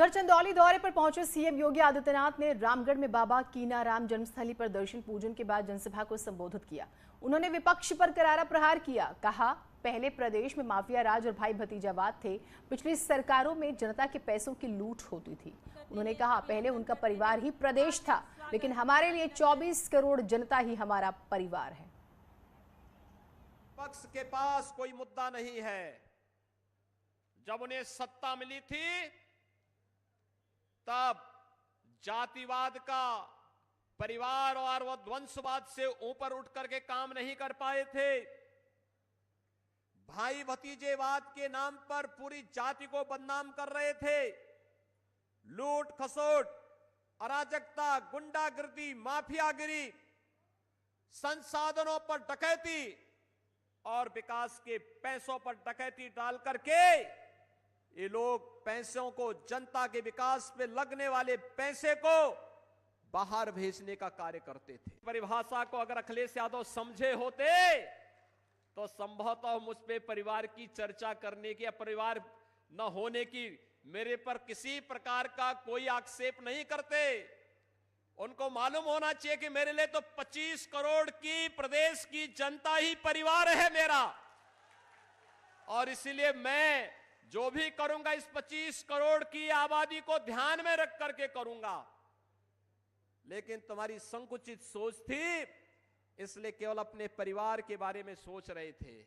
उधर चंदौली दौरे पर पहुंचे सीएम योगी आदित्यनाथ ने रामगढ़ में बाबा कीनाराम जन्मस्थली पर दर्शन पूजन के बाद जनसभा को संबोधित किया। उन्होंने विपक्ष पर करारा प्रहार किया। कहा, पहले प्रदेश में माफिया राज और भाई भतीजावाद थे। पिछली सरकारों में जनता के पैसों की लूट होती थी। उन्होंने कहा, पहले उनका परिवार ही प्रदेश था, लेकिन हमारे लिए 24 करोड़ जनता ही हमारा परिवार है। पक्ष के पास कोई मुद्दा नहीं है। जब उन्हें सत्ता मिली थी तब जातिवाद का, परिवार और वंशवाद से ऊपर उठ करके काम नहीं कर पाए थे। भाई भतीजेवाद के नाम पर पूरी जाति को बदनाम कर रहे थे। लूट खसोट, अराजकता, गुंडागिर्दी, माफियागिरी, संसाधनों पर डकैती और विकास के पैसों पर डकैती डाल करके ये लोग पैसों को, जनता के विकास पे लगने वाले पैसे को बाहर भेजने का कार्य करते थे। परिभाषा को अगर अखिलेश यादव समझे होते तो संभवतः मुझ पे परिवार की चर्चा करने की या परिवार न होने की मेरे पर किसी प्रकार का कोई आक्षेप नहीं करते। उनको मालूम होना चाहिए कि मेरे लिए तो 25 करोड़ की प्रदेश की जनता ही परिवार है मेरा, और इसीलिए मैं जो भी करूंगा इस 25 करोड़ की आबादी को ध्यान में रख करके करूंगा। लेकिन तुम्हारी संकुचित सोच थी, इसलिए केवल अपने परिवार के बारे में सोच रहे थे।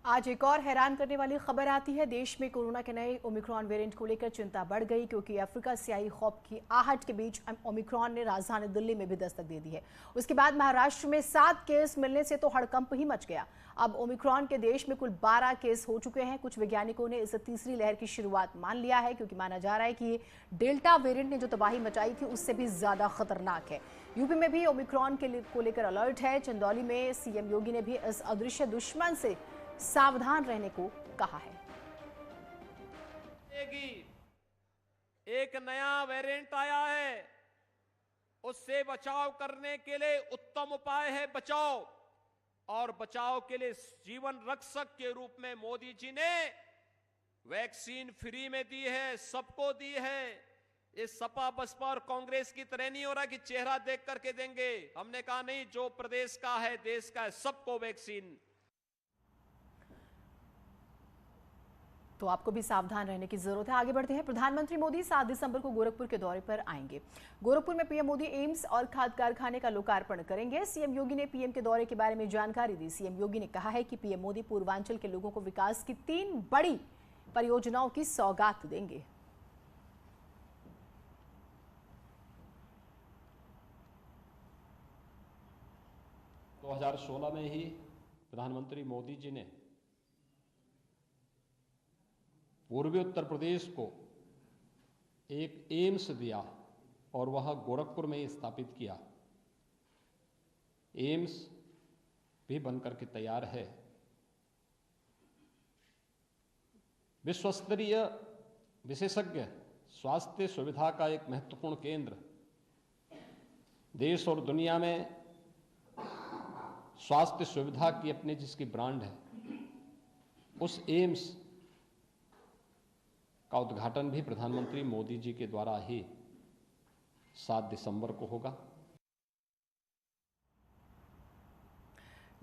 आज एक और हैरान करने वाली खबर आती है। देश में कोरोना के नए ओमिक्रॉन वेरिएंट को लेकर चिंता बढ़ गई, क्योंकि अफ्रीका से आई खौफ की आहट के बीच ओमिक्रॉन ने राजधानी दिल्ली में भी दस्तक दे दी है। उसके बाद महाराष्ट्र में 7 केस मिलने से तो हड़कंप ही मच गया। अब ओमिक्रॉन के देश में कुल 12 केस हो चुके हैं। कुछ वैज्ञानिकों ने इसे तीसरी लहर की शुरुआत मान लिया है, क्योंकि माना जा रहा है कि डेल्टा वेरिएंट ने जो तबाही मचाई थी उससे भी ज्यादा खतरनाक है। यूपी में भी ओमिक्रॉन को लेकर अलर्ट है। चंदौली में सीएम योगी ने भी इस अदृश्य दुश्मन से सावधान रहने को कहा है। एक नया वेरिएंट आया है, उससे बचाव करने के लिए उत्तम उपाय है बचाव, और बचाव के लिए जीवन रक्षक के रूप में मोदी जी ने वैक्सीन फ्री में दी है, सबको दी है। ये सपा बसपा और कांग्रेस की तरह नहीं हो रहा कि चेहरा देख करके देंगे। हमने कहा नहीं, जो प्रदेश का है, देश का है, सबको वैक्सीन। तो आपको भी सावधान रहने की जरूरत है। आगे बढ़ते हैं। प्रधानमंत्री मोदी 7 दिसंबर को गोरखपुर के दौरे पर आएंगे। गोरखपुर में पीएम मोदी एम्स और खाद कारखाने का लोकार्पण करेंगे। सीएम योगी ने पीएम के दौरे के बारे में जानकारी दी। सीएम योगी ने कहा है कि पीएम मोदी पूर्वांचल के लोगों को विकास की 3 बड़ी परियोजनाओं की सौगात देंगे। 2016 में ही प्रधानमंत्री मोदी जी ने पूर्वी उत्तर प्रदेश को एक एम्स दिया और वह गोरखपुर में ही स्थापित किया। एम्स भी बनकर के तैयार है। विश्वस्तरीय विशेषज्ञ स्वास्थ्य सुविधा का एक महत्वपूर्ण केंद्र, देश और दुनिया में स्वास्थ्य सुविधा की अपनी जिसकी ब्रांड है, उस एम्स का उद्घाटन भी प्रधानमंत्री मोदी जी के द्वारा ही 7 दिसंबर को होगा।